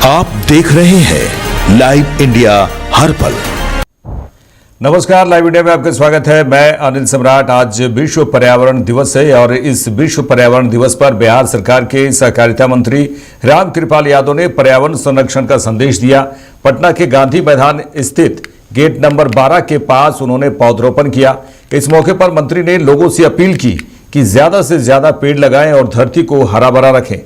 आप देख रहे हैं लाइव इंडिया हर पल। नमस्कार, लाइव इंडिया में आपका स्वागत है। मैं अनिल सम्राट। आज विश्व पर्यावरण दिवस है और इस विश्व पर्यावरण दिवस पर बिहार सरकार के सहकारिता मंत्री रामकृपाल यादव ने पर्यावरण संरक्षण का संदेश दिया। पटना के गांधी मैदान स्थित गेट नंबर 12 के पास उन्होंने पौधरोपण किया। इस मौके पर मंत्री ने लोगों से अपील की कि ज्यादा से ज्यादा पेड़ लगाएं और धरती को हरा भरा रखें।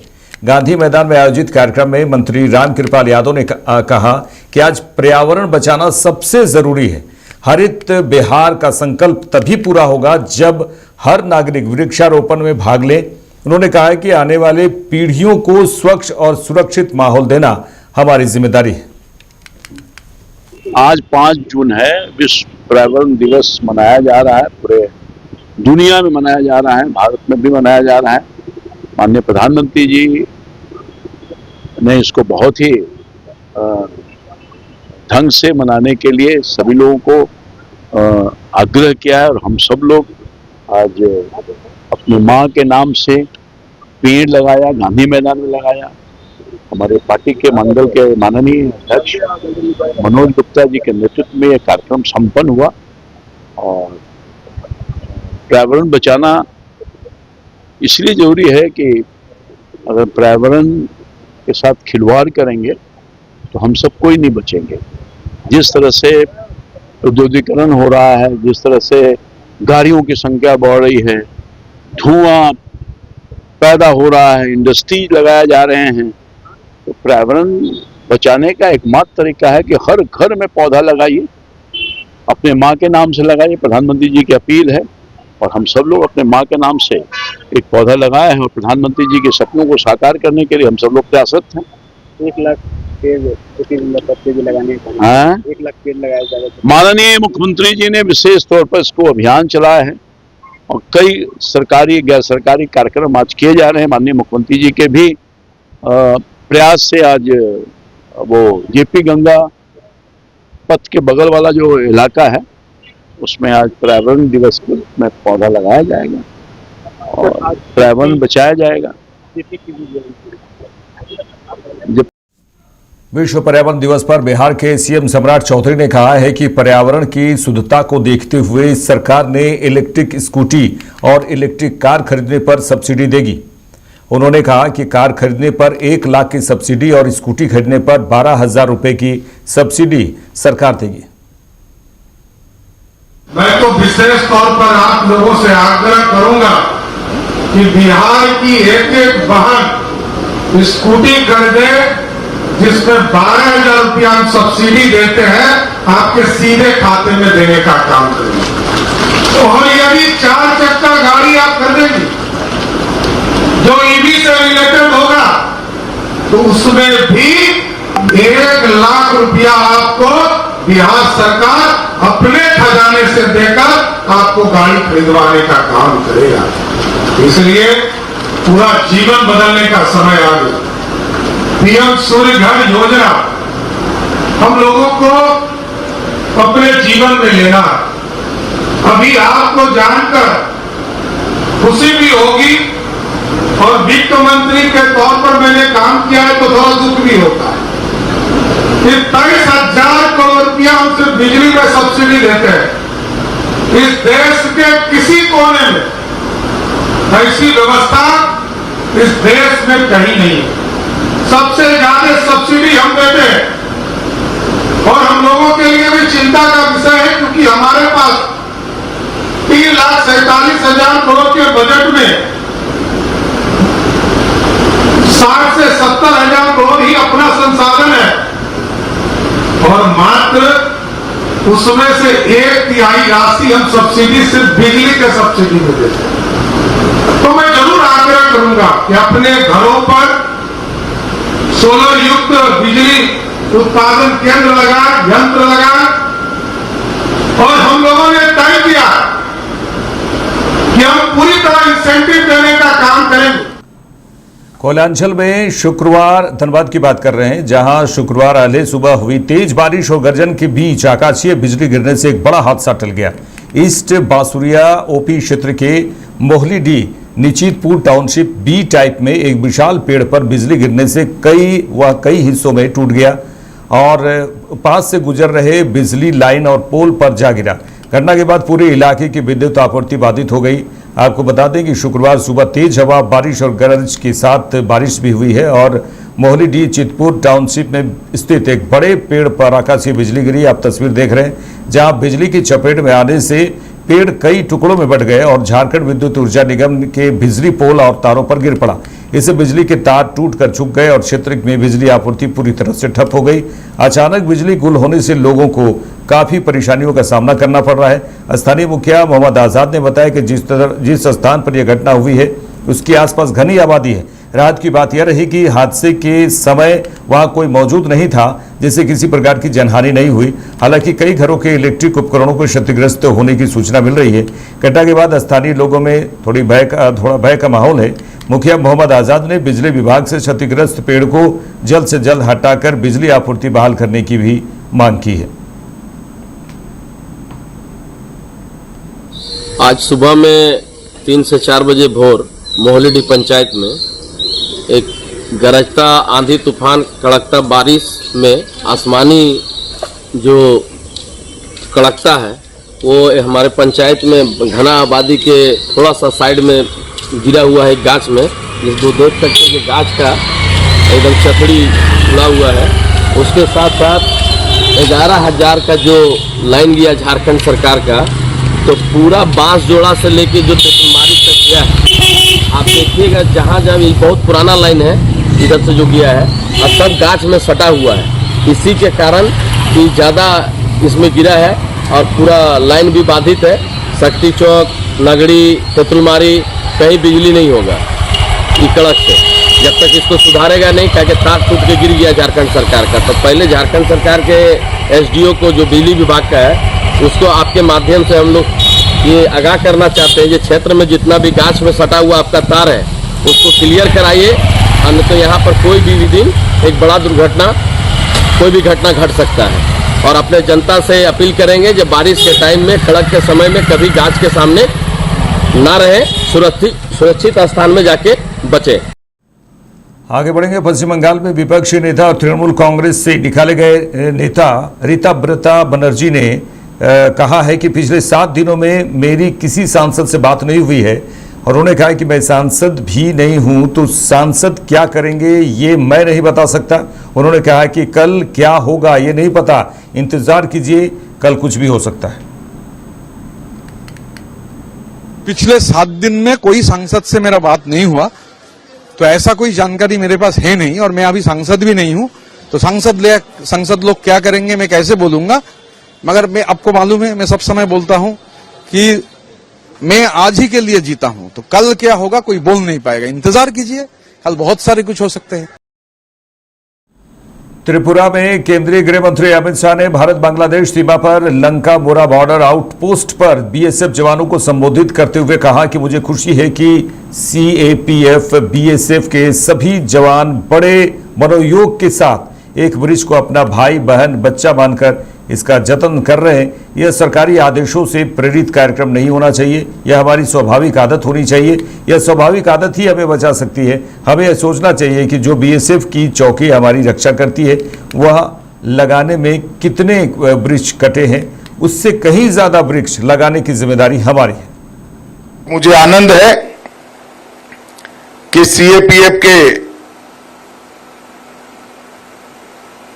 गांधी मैदान में आयोजित कार्यक्रम में मंत्री रामकृपाल यादव ने कहा कि आज पर्यावरण बचाना सबसे जरूरी है। हरित बिहार का संकल्प तभी पूरा होगा जब हर नागरिक वृक्षारोपण में भाग ले। उन्होंने कहा कि आने वाले पीढ़ियों को स्वच्छ और सुरक्षित माहौल देना हमारी जिम्मेदारी है। आज 5 जून है, विश्व पर्यावरण दिवस मनाया जा रहा है। पूरे दुनिया में मनाया जा रहा है, भारत में भी मनाया जा रहा है। माननीय प्रधानमंत्री जी ने इसको बहुत ही ढंग से मनाने के लिए सभी लोगों को आग्रह किया है और हम सब लोग आज अपनी माँ के नाम से पेड़ लगाया, गांधी मैदान में लगाया। हमारे पार्टी के मंडल के माननीय अध्यक्ष मनोज गुप्ता जी के नेतृत्व में यह कार्यक्रम संपन्न हुआ। और पर्यावरण बचाना इसलिए जरूरी है कि अगर पर्यावरण के साथ खिलवाड़ करेंगे तो हम सब कोई नहीं बचेंगे। जिस तरह से औद्योगिकरण हो रहा है, जिस तरह से गाड़ियों की संख्या बढ़ रही है, धुआं पैदा हो रहा है, इंडस्ट्री लगाए जा रहे हैं, तो पर्यावरण बचाने का एकमात्र तरीका है कि हर घर में पौधा लगाइए। अपने माँ के नाम से लगाइए, प्रधानमंत्री जी की अपील है। और हम सब लोग अपने माँ के नाम से एक पौधा लगाए हैं और प्रधानमंत्री जी के सपनों को साकार करने के लिए हम सब लोग प्रयासरत हैं। 1 लाख पेड़ भी लगाने का 1 लाख पेड़ लगाया जाएगा। माननीय मुख्यमंत्री जी ने विशेष तौर पर इसको अभियान चलाया है और कई सरकारी गैर सरकारी कार्यक्रम आज किए जा रहे हैं। माननीय मुख्यमंत्री जी के भी प्रयास से आज वो जेपी गंगा पथ के बगल वाला जो इलाका है उसमें आज पर्यावरण दिवस में पौधा लगाया जाएगा और पर्यावरण बचाया जाएगा। विश्व पर्यावरण दिवस पर बिहार के सीएम सम्राट चौधरी ने कहा है कि पर्यावरण की शुद्धता को देखते हुए सरकार ने इलेक्ट्रिक स्कूटी और इलेक्ट्रिक कार खरीदने पर सब्सिडी देगी। उन्होंने कहा कि कार खरीदने पर 1 लाख की सब्सिडी और स्कूटी खरीदने पर 12,000 रुपए की सब्सिडी सरकार देगी। मैं तो विशेष तौर पर आप लोगों से आग्रह करूंगा कि बिहार की एक बहन स्कूटी खरीदे जिसमें 12,000 रुपया हम सब्सिडी देते हैं, आपके सीधे खाते में देने का काम करेंगे। और यदि 4 चक्का गाड़ी आप खरीदेंगे जो ईवी से रिलेटेड होगा तो उसमें भी 1 लाख रुपया आपको बिहार सरकार अपने खजाने से देकर आपको गाड़ी खरीदवाने का काम करेगा। इसलिए पूरा जीवन बदलने का समय आ गया। पीएम सूर्य घर योजना हम लोगों को अपने जीवन में लेना। अभी आपको जानकर खुशी भी होगी और वित्त मंत्री के तौर पर मैंने काम किया है तो थोड़ा दुख भी होता है। 23,000 करोड़ रुपया हम सिर्फ बिजली में सब्सिडी देते हैं। इस देश के किसी कोने में ऐसी व्यवस्था इस देश में कहीं नहीं है। सबसे ज्यादा सब्सिडी हम देते हैं और हम लोगों के लिए भी चिंता का विषय है क्योंकि हमारे पास 3,47,000 करोड़ के बजट में 60 से 70,000 करोड़ ही अपना संसाधन है और मात्र उसमें से 1/3 राशि हम सब्सिडी सिर्फ बिजली के सब्सिडी में देते हैं। तो मैं जरूर आग्रह करूंगा कि अपने घरों पर सोलर युक्त बिजली उत्पादन केंद्र लगाएं, यंत्र लगाएं। और हम लोगों ने तय किया कि हम पूरी तरह इंसेंटिव देने का काम करेंगे। कोयलांचल में शुक्रवार, धनबाद की बात कर रहे हैं, जहां शुक्रवार अहले सुबह हुई तेज बारिश और गर्जन के बीच आकाशीय बिजली गिरने से एक बड़ा हादसा टल गया। ईस्ट बांसुरिया ओपी क्षेत्र के Mohlidih Nichitpur township B type में एक विशाल पेड़ पर बिजली गिरने से कई हिस्सों में टूट गया और पास से गुजर रहे बिजली लाइन और पोल पर जा गिरा। घटना के बाद पूरे इलाके की विद्युत आपूर्ति बाधित हो गई। आपको बता दें कि शुक्रवार सुबह तेज हवा, बारिश और गरज के साथ बारिश भी हुई है और मोहलीडीह चितपुर टाउनशिप में स्थित एक बड़े पेड़ पर आकाशीय बिजली गिरी। आप तस्वीर देख रहे हैं जहां बिजली की चपेट में आने से पेड़ कई टुकड़ों में बंट गए और झारखंड विद्युत ऊर्जा निगम के बिजली पोल और तारों पर गिर पड़ा। इससे बिजली के तार टूटकर झुक गए और क्षेत्र में बिजली आपूर्ति पूरी तरह से ठप हो गई। अचानक बिजली गुल होने से लोगों को काफी परेशानियों का सामना करना पड़ रहा है। स्थानीय मुखिया मोहम्मद आजाद ने बताया कि जिस स्थान पर यह घटना हुई है उसके आसपास घनी आबादी है। राहत की बात यह रही कि हादसे के समय वहां कोई मौजूद नहीं था, जिससे किसी प्रकार की जनहानि नहीं हुई। हालांकि कई घरों के इलेक्ट्रिक उपकरणों को क्षतिग्रस्त होने की सूचना मिल रही है। घटना के बाद स्थानीय लोगों में थोड़ा भय का माहौल है। मुखिया मोहम्मद आजाद ने बिजली विभाग से क्षतिग्रस्त पेड़ को जल्द से जल्द हटाकर बिजली आपूर्ति बहाल करने की भी मांग की है। आज सुबह में 3 से 4 बजे भोर मोहलीडीह पंचायत में एक गरजता आंधी तूफान कड़कता बारिश में आसमानी जो कड़कता है वो हमारे पंचायत में घना आबादी के थोड़ा सा साइड में गिरा हुआ है गाछ में, जिसको देख सकते हैं कि गाछ का एकदम चकड़ी खुला हुआ है। उसके साथ साथ 11,000 का जो लाइन गया झारखंड सरकार का, तो पूरा बांस जोड़ा से लेके जो तेतुलमारी तक गया है। आप देखिएगा जहाँ ये बहुत पुराना लाइन है, इधर से जो गया है और सब गाछ में सटा हुआ है। इसी के कारण कि ज़्यादा इसमें गिरा है और पूरा लाइन भी बाधित है। शक्ति चौक, नगड़ी, तेतुलमारी कहीं बिजली नहीं होगा कड़क से, जब तक इसको सुधारेगा नहीं। क्या तार टूट के गिर गया झारखंड सरकार का, तो पहले झारखंड सरकार के एसडीओ को जो बिजली विभाग का है उसको आपके माध्यम से हम लोग ये आगाह करना चाहते हैं कि क्षेत्र में जितना भी गाछ में सटा हुआ आपका तार है उसको क्लियर कराइए, अन्य तो यहाँ पर कोई भी दिन एक बड़ा दुर्घटना, कोई भी घटना घट सकता है। और अपने जनता से अपील करेंगे जब बारिश के टाइम में, खड़क के समय में कभी गाछ के सामने ना रहे, सुरक्षित स्थान में जाके बचे। आगे बढ़ेंगे। पश्चिम बंगाल में विपक्षी नेता और तृणमूल कांग्रेस से निकाले गए नेता ऋतव्रता बनर्जी ने कहा है कि पिछले 7 दिनों में मेरी किसी सांसद से बात नहीं हुई है और उन्होंने कहा कि मैं सांसद भी नहीं हूं, तो सांसद क्या करेंगे ये मैं नहीं बता सकता। उन्होंने कहा कि कल क्या होगा ये नहीं पता, इंतजार कीजिए, कल कुछ भी हो सकता है। पिछले 7 दिन में कोई सांसद से मेरा बात नहीं हुआ, तो ऐसा कोई जानकारी मेरे पास है नहीं और मैं अभी सांसद भी नहीं हूं, तो सांसद लोग क्या करेंगे मैं कैसे बोलूंगा। मगर मैं आपको मालूम है, मैं सब समय बोलता हूं कि मैं आज ही के लिए जीता हूं, तो कल क्या होगा कोई बोल नहीं पाएगा। इंतजार कीजिए, कल बहुत सारे कुछ हो सकते हैं। त्रिपुरा में केंद्रीय गृह मंत्री अमित शाह ने भारत बांग्लादेश सीमा पर लंका बोरा बॉर्डर आउटपोस्ट पर बीएसएफ जवानों को संबोधित करते हुए कहा कि मुझे खुशी है कि सीएपीएफ बीएसएफ के सभी जवान बड़े मनोयोग के साथ एक वरिष्ठ को अपना भाई बहन बच्चा मानकर इसका जतन कर रहे हैं। यह सरकारी आदेशों से प्रेरित कार्यक्रम नहीं होना चाहिए, यह हमारी स्वाभाविक आदत होनी चाहिए। यह स्वाभाविक आदत ही हमें बचा सकती है। हमें यह सोचना चाहिए कि जो बीएसएफ की चौकी हमारी रक्षा करती है वह लगाने में कितने वृक्ष कटे हैं, उससे कहीं ज्यादा वृक्ष लगाने की जिम्मेदारी हमारी है। मुझे आनंद है कि सीएपीएफ के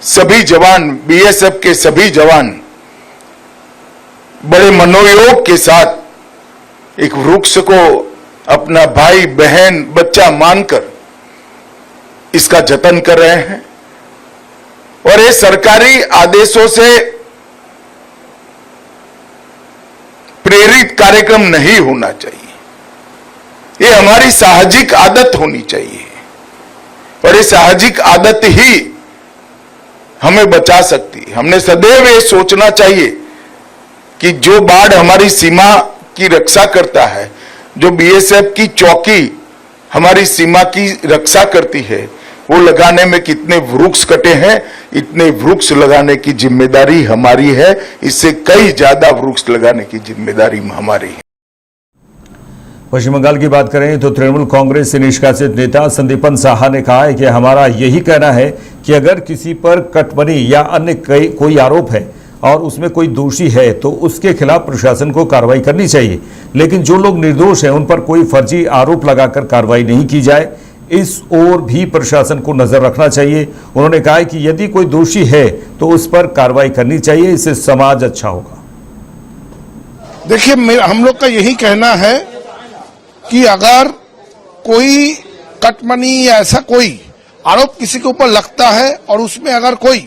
सभी जवान, बीएसएफ के सभी जवान बड़े मनोयोग के साथ एक वृक्ष को अपना भाई बहन बच्चा मानकर इसका जतन कर रहे हैं। और ये सरकारी आदेशों से प्रेरित कार्यक्रम नहीं होना चाहिए, ये हमारी साहजिक आदत होनी चाहिए और ये साहजिक आदत ही हमें बचा सकती है। हमने सदैव ये सोचना चाहिए कि जो बाढ़ हमारी सीमा की रक्षा करता है, जो बीएसएफ की चौकी हमारी सीमा की रक्षा करती है, वो लगाने में कितने वृक्ष कटे हैं, इतने वृक्ष लगाने की जिम्मेदारी हमारी है। इससे कई ज्यादा वृक्ष लगाने की जिम्मेदारी हमारी है। पश्चिम बंगाल की बात करें तो तृणमूल कांग्रेस से निष्कासित नेता संदीपन साहा ने कहा है कि हमारा यही कहना है कि अगर किसी पर कटमनी या अन्य कोई आरोप है और उसमें कोई दोषी है तो उसके खिलाफ प्रशासन को कार्रवाई करनी चाहिए, लेकिन जो लोग निर्दोष हैं उन पर कोई फर्जी आरोप लगाकर कार्रवाई नहीं की जाए, इस ओर भी प्रशासन को नजर रखना चाहिए। उन्होंने कहा कि यदि कोई दोषी है तो उस पर कार्रवाई करनी चाहिए, इससे समाज अच्छा होगा। देखिए, हम लोग का यही कहना है कि अगर कोई कटमनी या ऐसा कोई आरोप किसी के ऊपर लगता है और उसमें अगर कोई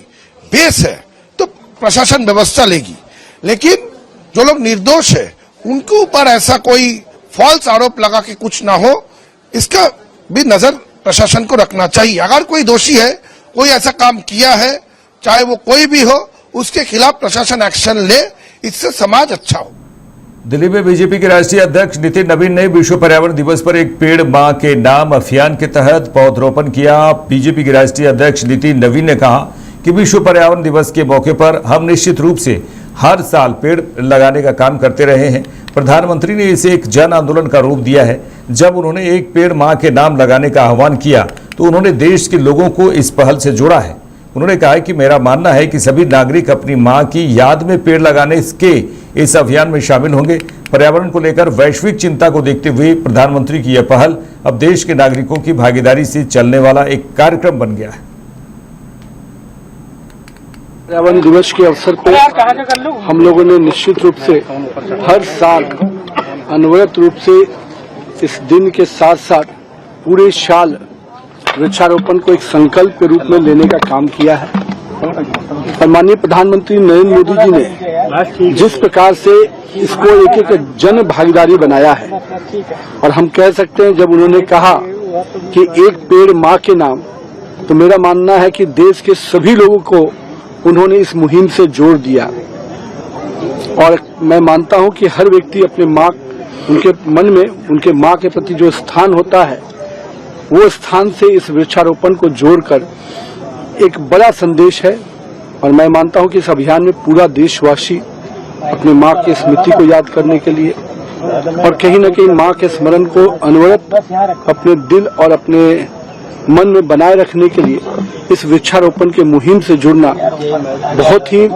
बेस है तो प्रशासन व्यवस्था लेगी, लेकिन जो लोग निर्दोष है उनके ऊपर ऐसा कोई फॉल्स आरोप लगा के कुछ ना हो, इसका भी नजर प्रशासन को रखना चाहिए। अगर कोई दोषी है, कोई ऐसा काम किया है, चाहे वो कोई भी हो, उसके खिलाफ प्रशासन एक्शन ले, इससे समाज अच्छा हो। दिल्ली में बीजेपी के राष्ट्रीय अध्यक्ष नितिन नवीन ने विश्व पर्यावरण दिवस पर एक पेड़ मां के नाम अभियान के तहत पौधरोपण किया। बीजेपी के राष्ट्रीय अध्यक्ष नितिन नवीन ने कहा कि विश्व पर्यावरण दिवस के मौके पर हम निश्चित रूप से हर साल पेड़ लगाने का काम करते रहे हैं। प्रधानमंत्री ने इसे एक जन आंदोलन का रूप दिया है। जब उन्होंने एक पेड़ मां के नाम लगाने का आह्वान किया तो उन्होंने देश के लोगों को इस पहल से जोड़ा है। उन्होंने कहा कि मेरा मानना है कि सभी नागरिक अपनी मां की याद में पेड़ लगाने के इस अभियान में शामिल होंगे। पर्यावरण को लेकर वैश्विक चिंता को देखते हुए प्रधानमंत्री की यह पहल अब देश के नागरिकों की भागीदारी से चलने वाला एक कार्यक्रम बन गया है। पर्यावरण दिवस के अवसर पर हम लोगों ने निश्चित रूप से हर साल अनवरत रूप से इस दिन के साथ साथ पूरे साल वृक्षारोपण को एक संकल्प के रूप में लेने का काम किया है। और माननीय प्रधानमंत्री नरेंद्र मोदी जी ने जिस प्रकार से इसको एक एक जन भागीदारी बनाया है, और हम कह सकते हैं जब उन्होंने कहा कि एक पेड़ मां के नाम, तो मेरा मानना है कि देश के सभी लोगों को उन्होंने इस मुहिम से जोड़ दिया। और मैं मानता हूं कि हर व्यक्ति अपने मां, उनके मन में उनके मां के प्रति जो स्थान होता है, वो स्थान से इस वृक्षारोपण को जोड़कर एक बड़ा संदेश है। और मैं मानता हूं कि इस अभियान में पूरा देशवासी अपने मां की स्मृति को याद करने के लिए और कहीं न कहीं मां के स्मरण को अनवरत अपने दिल और अपने मन में बनाए रखने के लिए इस वृक्षारोपण के मुहिम से जुड़ना बहुत ही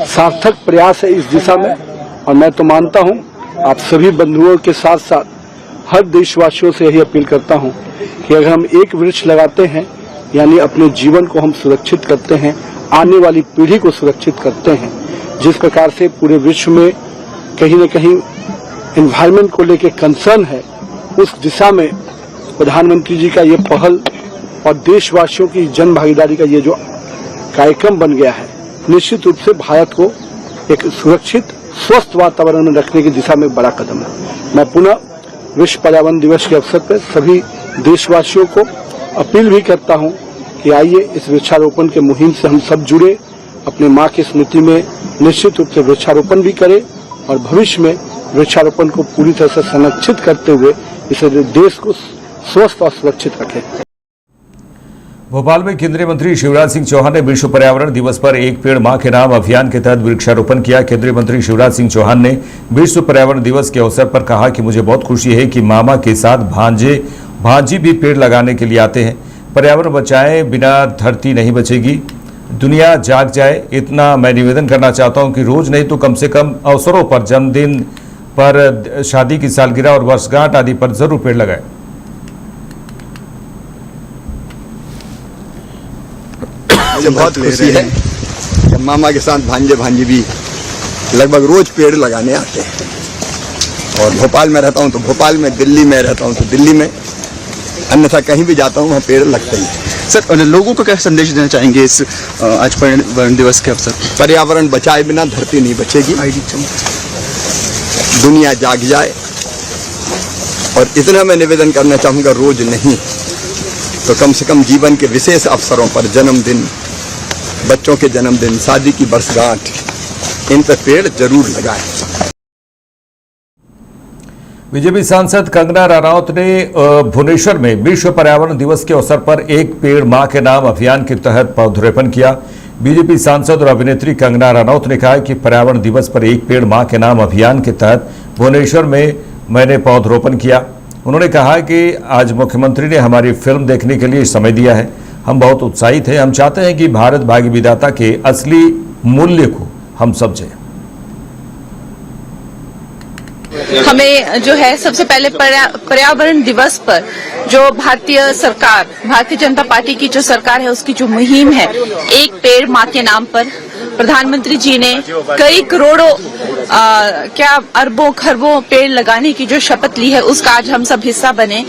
सार्थक प्रयास है इस दिशा में। और मैं तो मानता हूं आप सभी बंधुओं के साथ साथ हर देशवासियों से यही अपील करता हूं कि अगर हम एक वृक्ष लगाते हैं, यानी अपने जीवन को हम सुरक्षित करते हैं, आने वाली पीढ़ी को सुरक्षित करते हैं। जिस प्रकार से पूरे विश्व में कहीं न कहीं एनवायरनमेंट को लेकर कंसर्न है, उस दिशा में प्रधानमंत्री जी का ये पहल और देशवासियों की जन भागीदारी का ये जो कार्यक्रम बन गया है, निश्चित रूप से भारत को एक सुरक्षित स्वस्थ वातावरण में रखने की दिशा में बड़ा कदम है। मैं पुनः विश्व पर्यावरण दिवस के अवसर पर सभी देशवासियों को अपील भी करता हूं कि आइए इस वृक्षारोपण के मुहिम से हम सब जुड़े, अपने मां की स्मृति में निश्चित रूप से वृक्षारोपण भी करें और भविष्य में वृक्षारोपण को पूरी तरह से संरक्षित करते हुए इसे देश को स्वस्थ और सुरक्षित रखें। भोपाल में केंद्रीय मंत्री शिवराज सिंह चौहान ने विश्व पर्यावरण दिवस पर एक पेड़ मां के नाम अभियान के तहत वृक्षारोपण किया। केंद्रीय मंत्री शिवराज सिंह चौहान ने विश्व पर्यावरण दिवस के अवसर पर कहा कि मुझे बहुत खुशी है कि मामा के साथ भांजी भी पेड़ लगाने के लिए आते हैं। पर्यावरण बचाएं, बिना धरती नहीं बचेगी, दुनिया जाग जाए, इतना मैं निवेदन करना चाहता हूं कि रोज नहीं तो कम से कम अवसरों पर, जन्मदिन पर, शादी की सालगिरह और वर्षगांठ आदि पर जरूर पेड़ लगाएं। मुझे बहुत खुशी है कि मामा के साथ भांजे भांजी भी लगभग रोज पेड़ लगाने आते हैं। और भोपाल में रहता हूं तो भोपाल में, दिल्ली में रहता हूं तो दिल्ली में, अन्यथा कहीं भी जाता हूं वहां पेड़ लगते ही। सर, लोगों को क्या संदेश देना चाहेंगे इस आज पर्यावरण दिवस के अवसर पर? पर्यावरण बचाए बिना धरती नहीं बचेगी, दुनिया जाग जाए। और इतना मैं निवेदन करना चाहूंगा, रोज नहीं तो कम से कम जीवन के विशेष अवसरों पर, जन्मदिन, बच्चों के जन्मदिन, शादी की वर्षगांठ, इन पर पेड़ जरूर लगाएं। बीजेपी सांसद कंगना रनौत ने भुवनेश्वर में विश्व पर्यावरण दिवस के अवसर पर एक पेड़ मां के नाम अभियान के तहत पौधरोपण किया। बीजेपी सांसद और अभिनेत्री कंगना रनौत ने कहा कि पर्यावरण दिवस पर एक पेड़ मां के नाम अभियान के तहत भुवनेश्वर में मैंने पौधरोपण किया। उन्होंने कहा कि आज मुख्यमंत्री ने हमारी फिल्म देखने के लिए समय दिया है। हम बहुत उत्साहित हैं। हम चाहते हैं कि भारत भाग्य विधाता के असली मूल्य को हम समझें। हमें जो है सबसे पहले पर्यावरण दिवस पर जो भारतीय सरकार, भारतीय जनता पार्टी की जो सरकार है, उसकी जो मुहिम है एक पेड़ माँ के नाम पर, प्रधानमंत्री जी ने कई करोड़ों क्या अरबों खरबों पेड़ लगाने की जो शपथ ली है, उसका आज हम सब हिस्सा बने।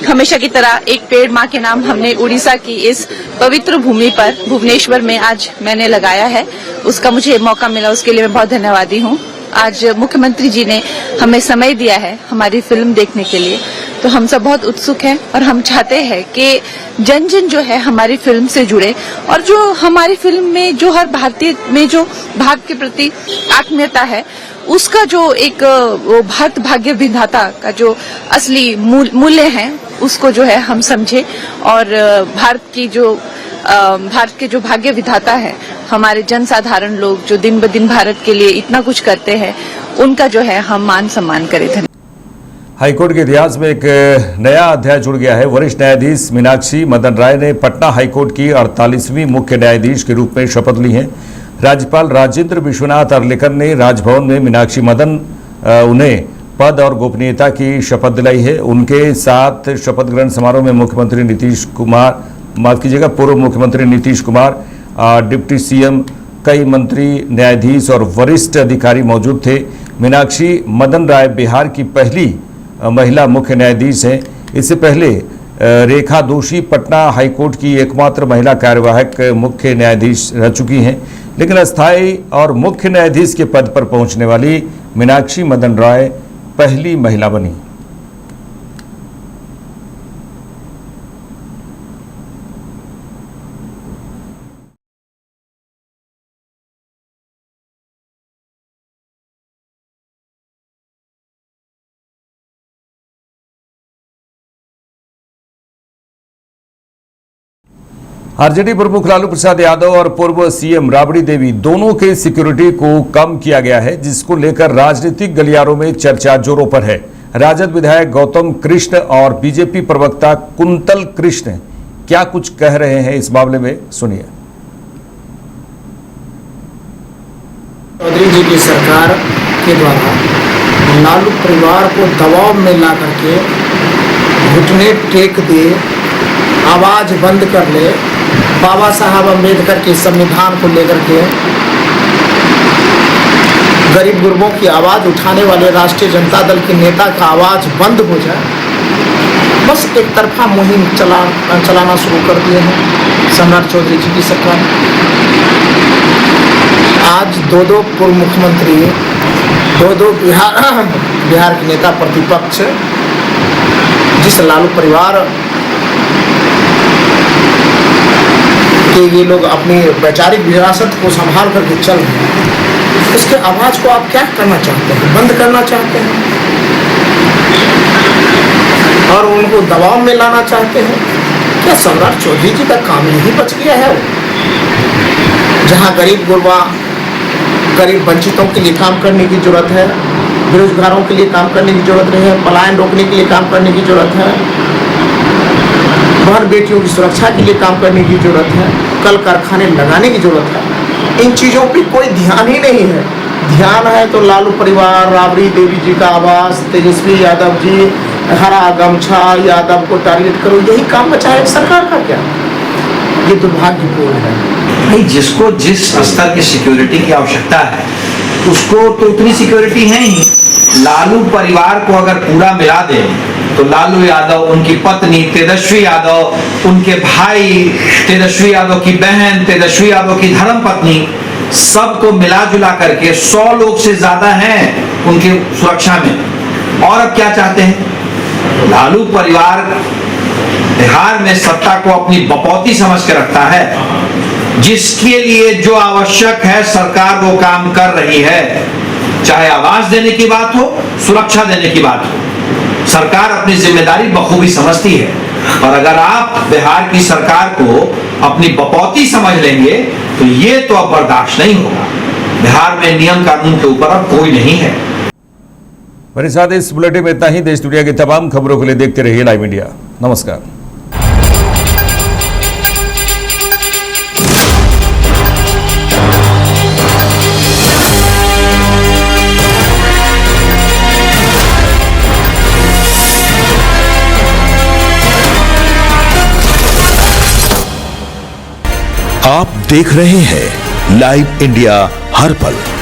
हमेशा की तरह एक पेड़ माँ के नाम हमने उड़ीसा की इस पवित्र भूमि पर भुवनेश्वर में आज मैंने लगाया है। उसका मुझे मौका मिला, उसके लिए मैं बहुत धन्यवादी हूँ। आज मुख्यमंत्री जी ने हमें समय दिया है हमारी फिल्म देखने के लिए, तो हम सब बहुत उत्सुक हैं और हम चाहते हैं कि जन जन जो है हमारी फिल्म से जुड़े और जो हमारी फिल्म में जो हर भारतीय में जो भारत के प्रति आत्मीयता है, उसका जो एक वो भारत भाग्य विधाता का जो असली मूल्य है, उसको जो है हम समझे और भारत के जो भाग्य विधाता है, हमारे जनसाधारण लोग जो दिन ब दिन भारत के लिए इतना कुछ करते हैं, उनका जो है हम मान सम्मान करें। हाईकोर्ट के इतिहास में एक नया अध्याय जुड़ गया है। वरिष्ठ न्यायाधीश मीनाक्षी मदन राय ने पटना हाईकोर्ट की 48वीं मुख्य न्यायाधीश के रूप में शपथ ली है। राज्यपाल राजेंद्र विश्वनाथ अर्लेकर ने राजभवन में मीनाक्षी मदन उन्हें पद और गोपनीयता की शपथ दिलाई है। उनके साथ शपथ ग्रहण समारोह में मुख्यमंत्री नीतीश कुमार, माफ कीजिएगा, पूर्व मुख्यमंत्री नीतीश कुमार, डिप्टी सीएम, कई मंत्री, न्यायाधीश और वरिष्ठ अधिकारी मौजूद थे। मीनाक्षी मदन राय बिहार की पहली महिला मुख्य न्यायाधीश हैं। इससे पहले रेखा दोषी पटना हाईकोर्ट की एकमात्र महिला कार्यवाहक मुख्य न्यायाधीश रह चुकी हैं, लेकिन अस्थायी और मुख्य न्यायाधीश के पद पर पहुंचने वाली मीनाक्षी मदन राय पहली महिला बनी। आरजेडी प्रमुख लालू प्रसाद यादव और पूर्व सीएम राबड़ी देवी दोनों के सिक्योरिटी को कम किया गया है, जिसको लेकर राजनीतिक गलियारों में चर्चा जोरों पर है। राजद विधायक गौतम कृष्ण और बीजेपी प्रवक्ता कुंतल कृष्ण क्या कुछ कह रहे हैं इस मामले में, सुनिए। चौधरी जी की सरकार के द्वारा लालू परिवार को दबाव में ला करके घुटने टेक दे, आवाज बंद कर ले, बाबा साहब अम्बेडकर के संविधान को लेकर के गरीब गुरबों की आवाज उठाने वाले राष्ट्रीय जनता दल के नेता का आवाज बंद हो जाए, बस एक तरफा मुहिम चलाना शुरू कर दिए हैं सम्राट चौधरी जी की सरकार। आज दो पूर्व मुख्यमंत्री, दो बिहार के नेता प्रतिपक्ष, जिस लालू परिवार कि ये लोग अपनी वैचारिक विरासत को संभाल करके चल रहे हैं, उसके आवाज को आप क्या करना चाहते हैं? बंद करना चाहते हैं और उनको दबाव में लाना चाहते हैं। क्या सम्राट चौधरी जी का काम यही बच गया है? जहां गरीब गुरबा, गरीब वंचितों के लिए काम करने की जरूरत है, बेरोजगारों के लिए काम करने की जरूरत नहीं है, पलायन रोकने के लिए काम करने की जरूरत है, बहन बेटियों की सुरक्षा के लिए काम करने की जरूरत है, कल कारखाने लगाने की जरूरत है। इन चीज़ों पे कोई ध्यान ही नहीं है। ध्यान है तो लालू परिवार, राबड़ी देवी जी का आवास, तेजस्वी यादव जी, हरा गमछा यादव को टारगेट करो, यही काम बचा है सरकार का। क्या ये दुर्भाग्यपूर्ण है? नहीं, जिसको जिस स्तर की सिक्योरिटी की आवश्यकता है उसको तो इतनी सिक्योरिटी है ही। लालू परिवार को अगर पूरा मिला दे तो लालू यादव, उनकी पत्नी तेजस्वी यादव, उनके भाई तेजस्वी यादव की बहन, तेजस्वी यादव की धर्मपत्नी, सबको मिला जुला करके 100 लोग से ज्यादा हैं उनकी सुरक्षा में। और अब क्या चाहते हैं? लालू परिवार बिहार में सत्ता को अपनी बपौती समझ के रखता है। जिसके लिए जो आवश्यक है सरकार वो काम कर रही है, चाहे आवास देने की बात हो, सुरक्षा देने की बात हो, सरकार अपनी जिम्मेदारी बखूबी समझती है। और अगर आप बिहार की सरकार को अपनी बपौती समझ लेंगे तो ये तो अब बर्दाश्त नहीं होगा। बिहार में नियम कानून के ऊपर अब कोई नहीं है। मेरे साथ इस बुलेटिन में इतना ही। देश दुनिया की तमाम खबरों के लिए देखते रहिए लाइव इंडिया। नमस्कार। आप देख रहे हैं लाइव इंडिया हर पल।